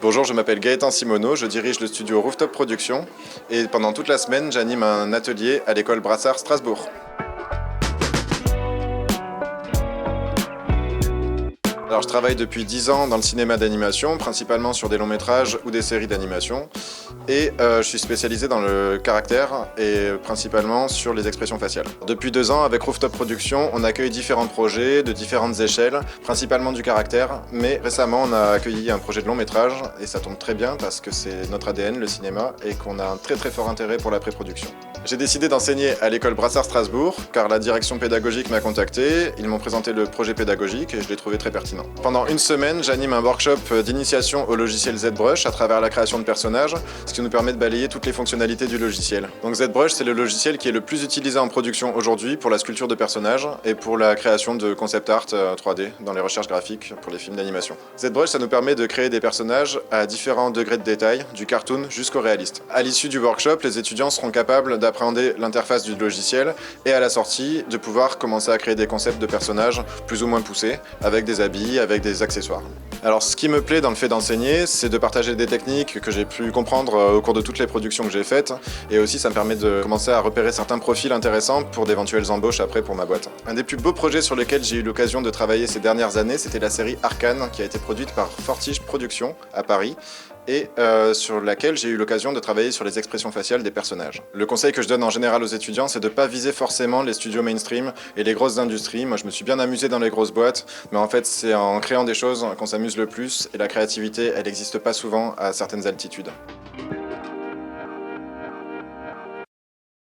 Bonjour, je m'appelle Gaëtan Simoneau, je dirige le studio Rooftop Productions et pendant toute la semaine, j'anime un atelier à l'école Brassard Strasbourg. Alors, je travaille depuis 10 ans dans le cinéma d'animation, principalement sur des longs métrages ou des séries d'animation. Et je suis spécialisé dans le caractère et principalement sur les expressions faciales. Depuis 2 ans, avec Rooftop Productions, on accueille différents projets de différentes échelles, principalement du caractère. Mais récemment, on a accueilli un projet de long métrage et ça tombe très bien parce que c'est notre ADN, le cinéma, et qu'on a un très fort intérêt pour la pré-production. J'ai décidé d'enseigner à l'école Brassard Strasbourg car la direction pédagogique m'a contacté, ils m'ont présenté le projet pédagogique et je l'ai trouvé très pertinent. Pendant une semaine, j'anime un workshop d'initiation au logiciel ZBrush à travers la création de personnages, ce qui nous permet de balayer toutes les fonctionnalités du logiciel. Donc ZBrush, c'est le logiciel qui est le plus utilisé en production aujourd'hui pour la sculpture de personnages et pour la création de concept art 3D dans les recherches graphiques pour les films d'animation. ZBrush, ça nous permet de créer des personnages à différents degrés de détail, du cartoon jusqu'au réaliste. À l'issue du workshop, les étudiants seront capables d'appréhender l'interface du logiciel et à la sortie, de pouvoir commencer à créer des concepts de personnages plus ou moins poussés, avec des habits, avec des accessoires. Alors ce qui me plaît dans le fait d'enseigner, c'est de partager des techniques que j'ai pu comprendre au cours de toutes les productions que j'ai faites, et aussi ça me permet de commencer à repérer certains profils intéressants pour d'éventuelles embauches après pour ma boîte. Un des plus beaux projets sur lesquels j'ai eu l'occasion de travailler ces dernières années, c'était la série Arcane, qui a été produite par Fortige Productions à Paris, et sur laquelle j'ai eu l'occasion de travailler sur les expressions faciales des personnages. Le conseil que je donne en général aux étudiants, c'est de ne pas viser forcément les studios mainstream et les grosses industries. Moi je me suis bien amusé dans les grosses boîtes, mais en fait c'est en créant des choses qu'on s'amuse le plus, et la créativité elle n'existe pas souvent à certaines altitudes.